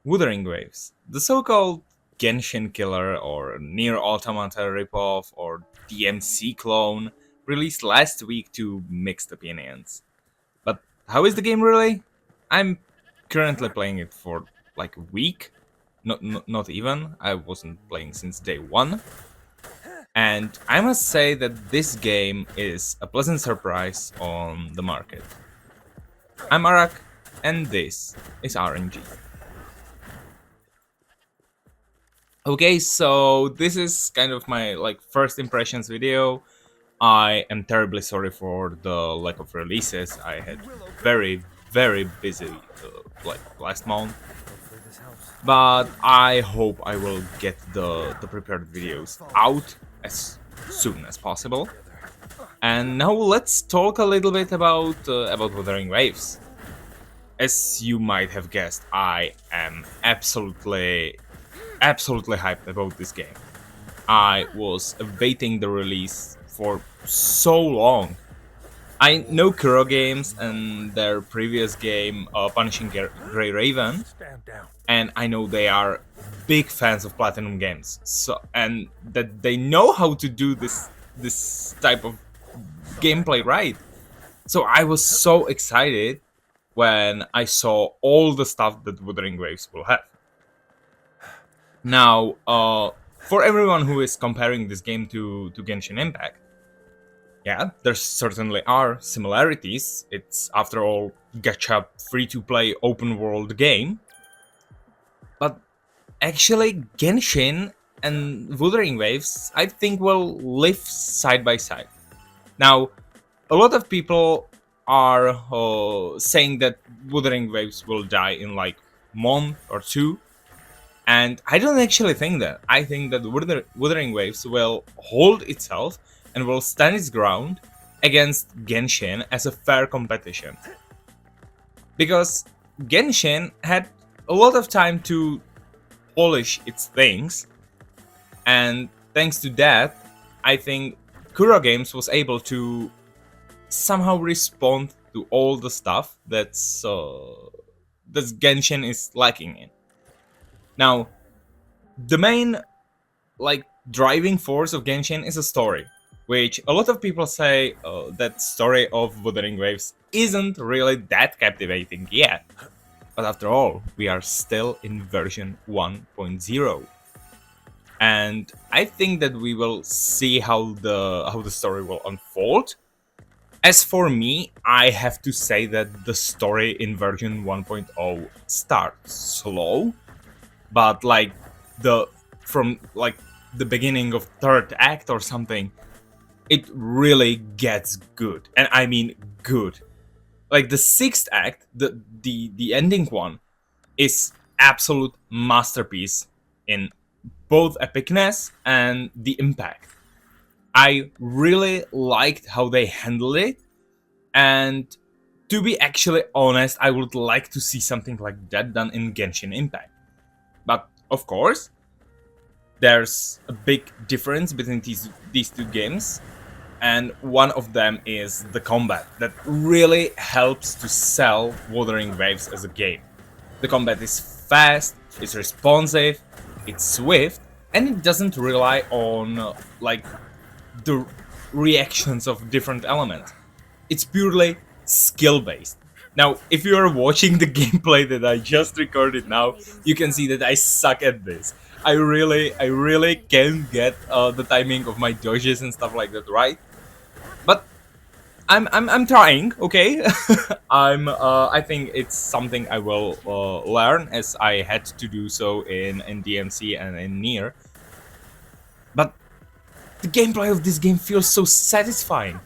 Wuthering Waves, the so-called Genshin killer or Near Automata ripoff or DMC clone, released last week to mixed opinions. But how is the game really? I'm currently playing it for like a week, not even. I wasn't playing since day one, and I must say that this game is a pleasant surprise on the market. I'm Arak, and this is RNG. Okay, so this is kind of my like first impressions video. I am terribly sorry for the lack of releases. I had very busy like last month, but I hope I will get the prepared videos out as soon as possible. And now let's talk a little bit about Wuthering Waves. As you might have guessed, I am absolutely hyped about this game. I was awaiting the release for so long. I know Kuro Games and their previous game, Punishing Grey Raven, and I know they are big fans of Platinum games. So and that they know how to do this type of gameplay right. So I was so excited when I saw all the stuff that Wuthering Waves will have. Now, for everyone who is comparing this game to Genshin Impact, yeah, there certainly are similarities. It's, after all, gacha free-to-play open-world game. But actually, Genshin and Wuthering Waves, I think, will live side by side. Now, a lot of people are saying that Wuthering Waves will die in like month or two, and I don't actually think that. I think that Wuthering Waves will hold itself and will stand its ground against Genshin as a fair competition. Because Genshin had a lot of time to polish its things, and thanks to that, I think Kuro Games was able to somehow respond to all the stuff that Genshin is lacking in. Now, the main like driving force of Genshin is a story, which a lot of people say that story of Wuthering Waves isn't really that captivating yet. But after all, we are still in version 1.0. And I think that we will see how the story will unfold. As for me, I have to say that the story in version 1.0 starts slow, but like the from like the beginning of third act or something, it really gets good, and I mean good. Like the sixth act, the ending one, is absolute masterpiece in both epicness and the impact. I really liked how they handled it, and to be actually honest, I would like to see something like that done in Genshin Impact. But of course, there's a big difference between these two games, and one of them is the combat that really helps to sell Wuthering Waves as a game. The combat is fast, it's responsive, it's swift, and it doesn't rely on like the reactions of different elements. It's purely skill based. Now, if you are watching the gameplay that I just recorded now, you can see that I suck at this. I really can get the timing of my dodges and stuff like that right, but I'm trying. Okay, I think it's something I will learn, as I had to do so in DMC and in Nier. But the gameplay of this game feels so satisfying.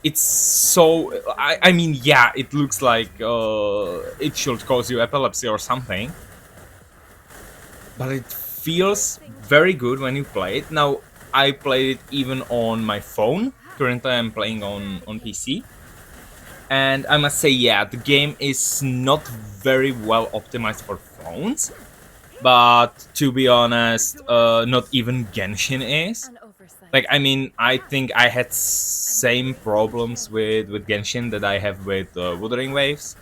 It's so I mean, yeah, it looks like it should cause you epilepsy or something, but it feels very good when you play it. Now, I played it even on my phone. Currently I'm playing on PC, and I must say, yeah, the game is not very well optimized for phones, but to be honest, not even Genshin is. Like, I mean, I think I had same problems with Genshin that I have with Wuthering Waves,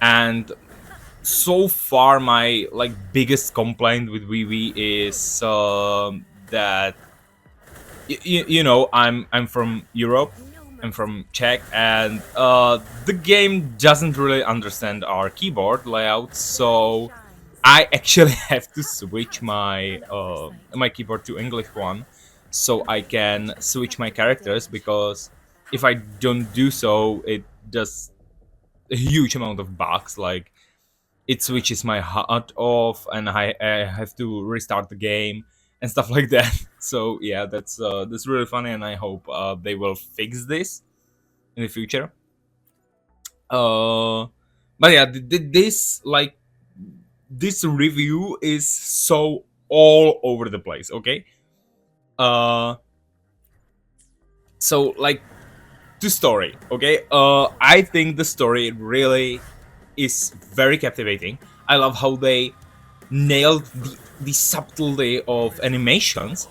and so far my like biggest complaint with WiiWii is that you know I'm from Europe. I'm from Czech, and the game doesn't really understand our keyboard layout, so I actually have to switch my keyboard to English one, so I can switch my characters. Because if I don't do so, it does a huge amount of bugs. Like it switches my HUD off, and I have to restart the game and stuff like that. So yeah, that's really funny, and I hope they will fix this in the future. Uh, but yeah, this like this review is so all over the place. Okay, uh, so like the story. Okay, I think the story really is very captivating. I love how they nailed the subtlety of animations.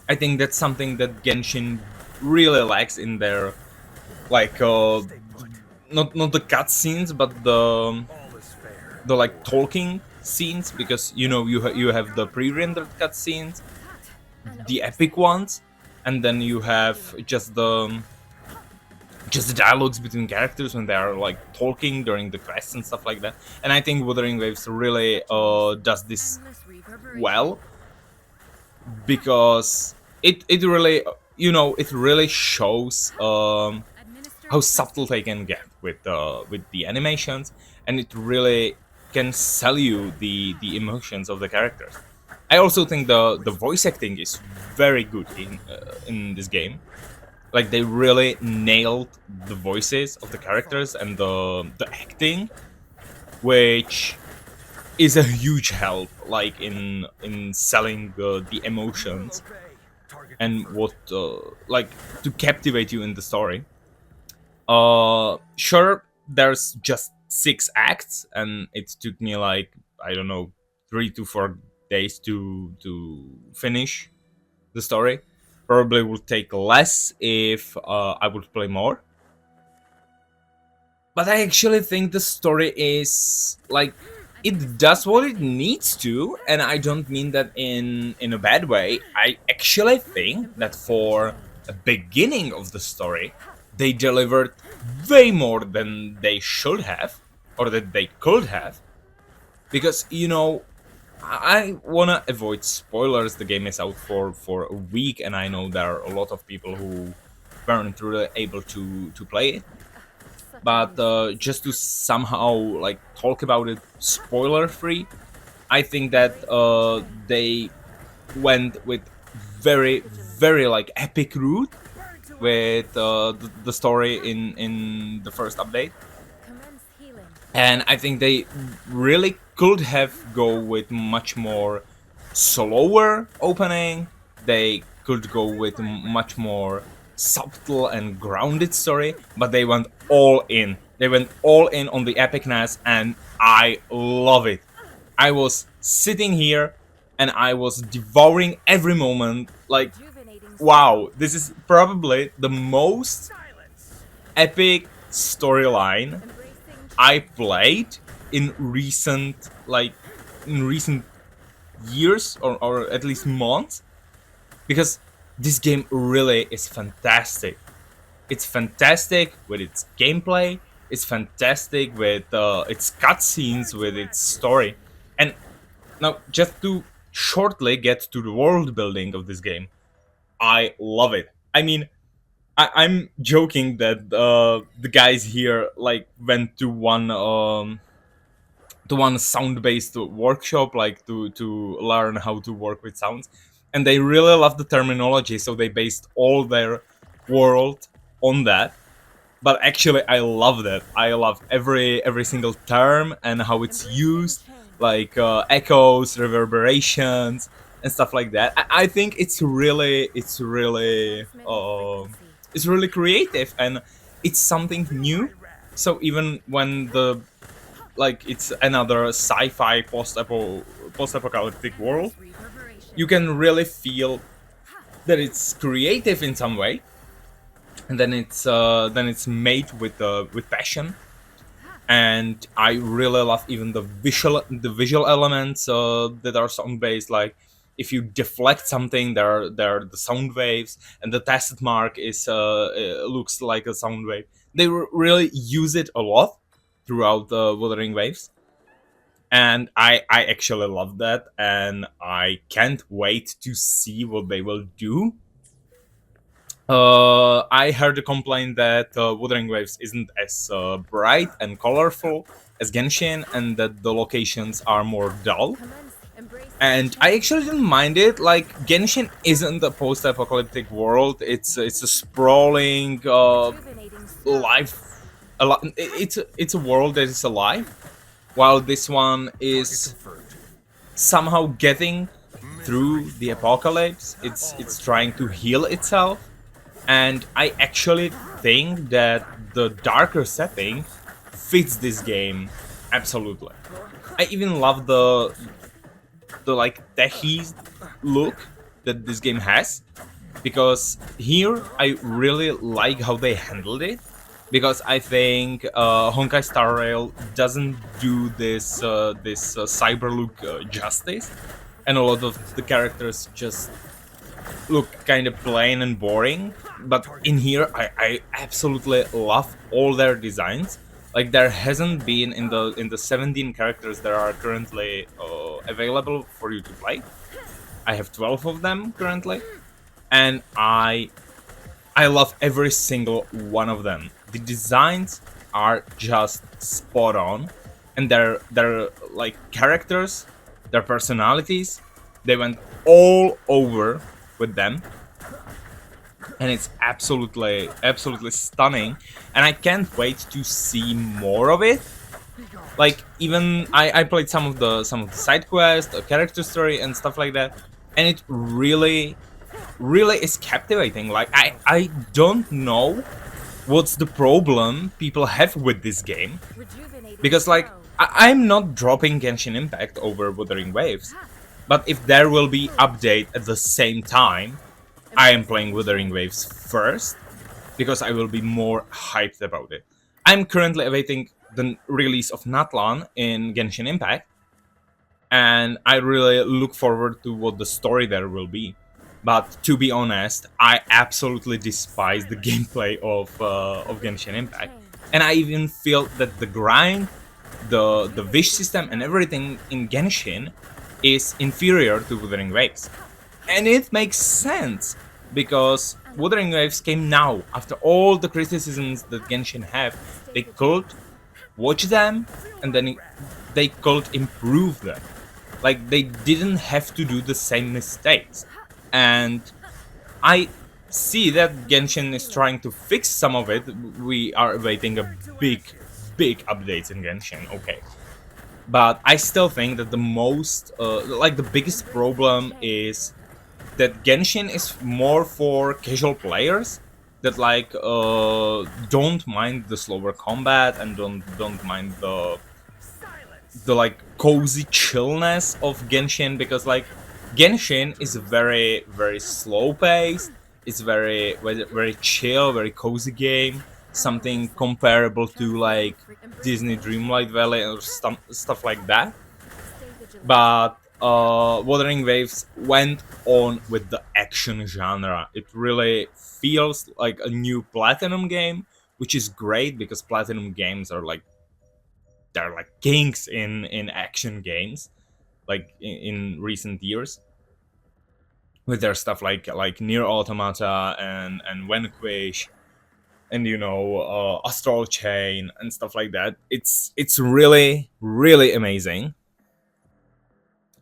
I think that's something that Genshin really lacks in their like not the cutscenes, but the like talking scenes, because you know you have the pre-rendered cutscenes, the epic ones, and then you have just the dialogues between characters when they are like talking during the quests and stuff like that. And I think Wuthering Waves really does this well, because it really, you know, it really shows how subtle they can get with the animations, and it really can sell you the emotions of the characters. I also think the voice acting is very good in this game. Like they really nailed the voices of the characters and the acting, which is a huge help, like in selling the emotions and what like to captivate you in the story. Sure, there's just 6 acts, and it took me like, I don't know, 3 to 4 days to finish the story. Probably would take less if I would play more. But I actually think the story is like, it does what it needs to, and I don't mean that in a bad way. I actually think that for a beginning of the story, they delivered way more than they should have, or that they could have. Because you know, I wanna avoid spoilers. The game is out for a week, and I know there are a lot of people who weren't really able to play it. But just to somehow like talk about it spoiler free, I think that they went with very like epic route with the story in the first update. And I think they really could have go with much more slower opening. They could go with much more subtle and grounded story, but they went all in. They went all in on the epicness, and I love it. I was sitting here and I was devouring every moment. Like, wow, this is probably the most epic storyline I played in recent years, or at least months, because this game really is fantastic. It's fantastic with its gameplay. It's fantastic with its cutscenes, with its story. And now, just to shortly get to the world building of this game, I love it. I mean, I'm joking that the guys here like went to one sound-based workshop, like to learn how to work with sounds, and they really love the terminology, so they based all their world on that. But actually, I love that. I love every single term and how it's used, like echoes, reverberations, and stuff like that. I think it's really creative, and it's something new. So even when the like it's another sci-fi post-apocalyptic world, you can really feel that it's creative in some way, and then it's made with passion. and I really love even the visual elements that are sound based. Like if you deflect something, there are the sound waves, and the tacit mark is looks like a sound wave. They really use it a lot throughout the Wuthering Waves, and I actually love that, and I can't wait to see what they will do. I heard a complaint that Wuthering Waves isn't as bright and colorful as Genshin, and that the locations are more dull. And I actually didn't mind it. Like Genshin isn't a post-apocalyptic world; it's a sprawling life. It's a world that is alive, while this one is somehow getting through the apocalypse. It's trying to heal itself, and I actually think that the darker setting fits this game absolutely. I even love the like techie look that this game has, because here I really like how they handled it, because I think Honkai Star Rail doesn't do this cyber look justice, and a lot of the characters just look kind of plain and boring. But in here, I absolutely love all their designs. Like there hasn't been in the 17 characters that are currently available for you to play. I have 12 of them currently, and I love every single one of them. The designs are just spot on, and their like characters, their personalities, they went all over with them, and it's absolutely stunning. And I can't wait to see more of it. Like even I played some of the side quests, the character story, and stuff like that, and it really is captivating. Like I don't know what's the problem people have with this game, because like I'm not dropping Genshin Impact over Wuthering Waves, but if there will be update at the same time, I am playing Wuthering Waves first, because I will be more hyped about it. I'm currently awaiting the release of Natlan in Genshin Impact, and I really look forward to what the story there will be. But to be honest, I absolutely despise the gameplay of Genshin Impact, and I even feel that the grind, the wish system, and everything in Genshin is inferior to Wuthering Waves. And it makes sense, because Wuthering Waves came now after all the criticisms that Genshin have. They could watch them, and then they could improve them. Like they didn't have to do the same mistakes. And I see that Genshin is trying to fix some of it. We are awaiting a big updates in Genshin, okay. But I still think that the most, like the biggest problem is that Genshin is more for casual players that like don't mind the slower combat, and don't mind the like cozy chillness of Genshin, because like Genshin is very slow paced. It's very chill, very cozy game. Something comparable to like Disney Dreamlight Valley or stuff like that. But Wuthering Waves went on with the action genre. It really feels like a new Platinum game, which is great, because Platinum games are like they're like kings in action games, like in recent years, with their stuff like Near Automata and Vanquish, and Astral Chain and stuff like that. It's really amazing.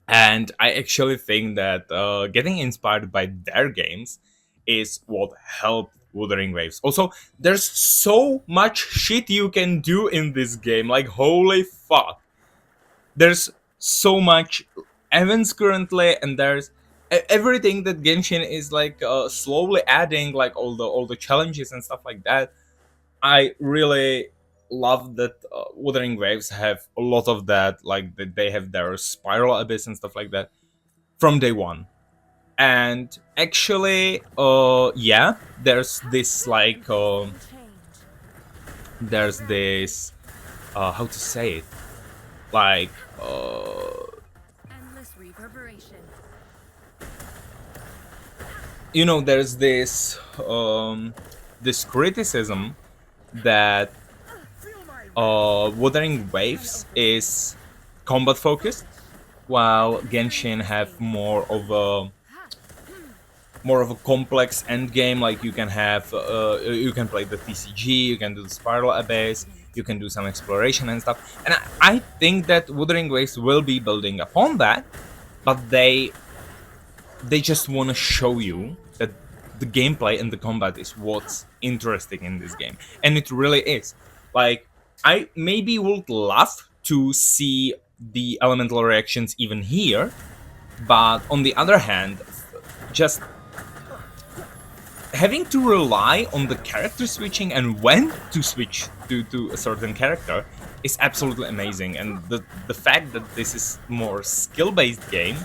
And I actually think that getting inspired by their games is what helped Wuthering Waves. Also, there's so much shit you can do in this game. Like, holy fuck. There's so much events currently, and there's everything that Genshin is like slowly adding, like all the challenges and stuff like that. I really love that Wuthering Waves have a lot of that, like that they have their spiral abyss and stuff like that from day one. And actually, yeah, there's this how to say it, like Endless reverberation. there's this criticism that Wuthering Waves is combat focused, while Genshin have more of a complex end game. Like you can play the TCG, you can do the Spiral Abyss, you can do some exploration and stuff. And I think that Wuthering Waves will be building upon that, but they just want to show you that the gameplay and the combat is what's interesting in this game, and it really is. Like, I maybe would love to see the elemental reactions even here, but on the other hand, just having to rely on the character switching and when to switch to a certain character is absolutely amazing. And the fact that this is more skill-based game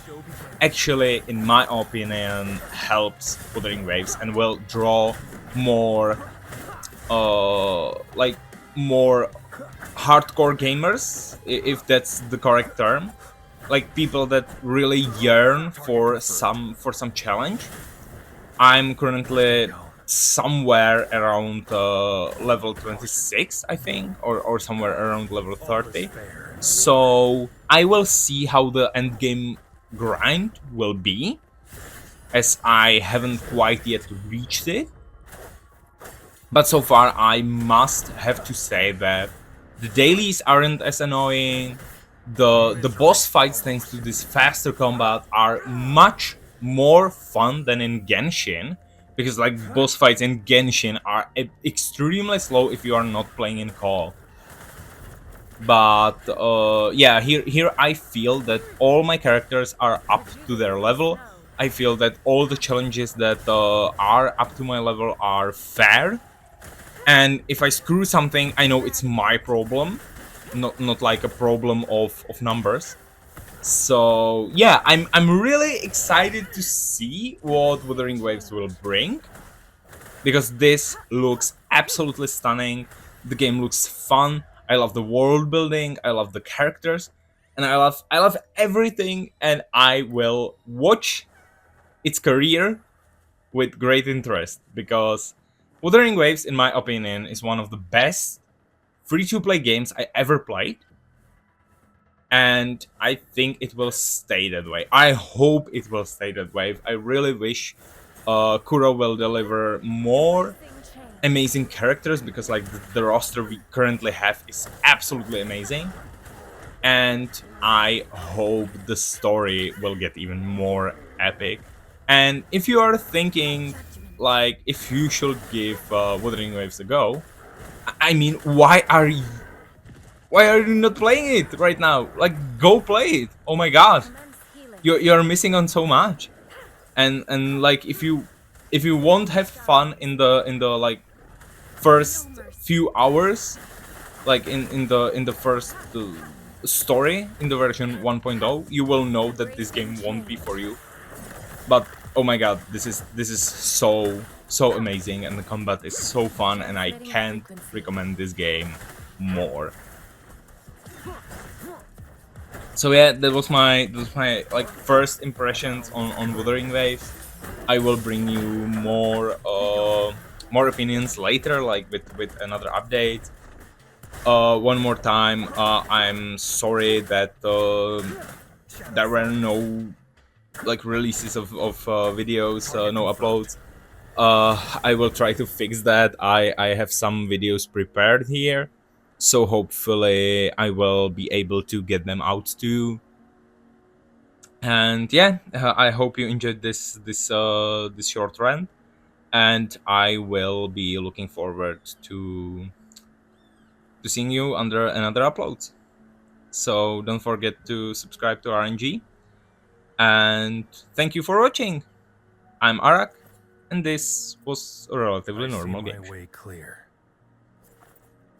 actually, in my opinion, helps Wuthering Waves and will draw more like more hardcore gamers, if that's the correct term, like people that really yearn for some challenge. I'm currently somewhere around level 26, I think, or somewhere around level 30. So I will see how the end game grind will be, as I haven't quite yet reached it. But so far, I must have to say that the dailies aren't as annoying. The boss fights, thanks to this faster combat, are much more fun than in Genshin, because like boss fights in Genshin are extremely slow if you are not playing in co. But yeah, here I feel that all my characters are up to their level. I feel that all the challenges that are up to my level are fair, and if I screw something, I know it's my problem, not like a problem of numbers. So yeah, I'm really excited to see what Wuthering Waves will bring, because this looks absolutely stunning. The game looks fun. I love the world building, I love the characters, and I love everything, and I will watch its career with great interest, because Wuthering Waves, in my opinion, is one of the best free-to-play games I ever played, and I think it will stay that way. I hope it will stay that way. I really wish Kuro will deliver more amazing characters, because like the roster we currently have is absolutely amazing, and I hope the story will get even more epic. And if you are thinking like if you should give Wuthering Waves a go, I mean, why are you not playing it right now? Like, go play it! Oh my god, you're missing on so much. And like, if you won't have fun in the like first few hours, like in the first story in the version 1.0, you will know that this game won't be for you. But oh my god, this is so amazing, and the combat is so fun, and I can't recommend this game more. So yeah, that was my like first impressions on Wuthering Waves. I will bring you more opinions later, like with another update. One more time, I'm sorry that there were no like releases of videos, no uploads. I will try to fix that. I have some videos prepared here, so hopefully I will be able to get them out too. And yeah, I hope you enjoyed this short rant, and I will be looking forward to seeing you under another upload. So don't forget to subscribe to RNG, and thank you for watching. I'm Arak, and this was a relatively I see normal my game. way clear.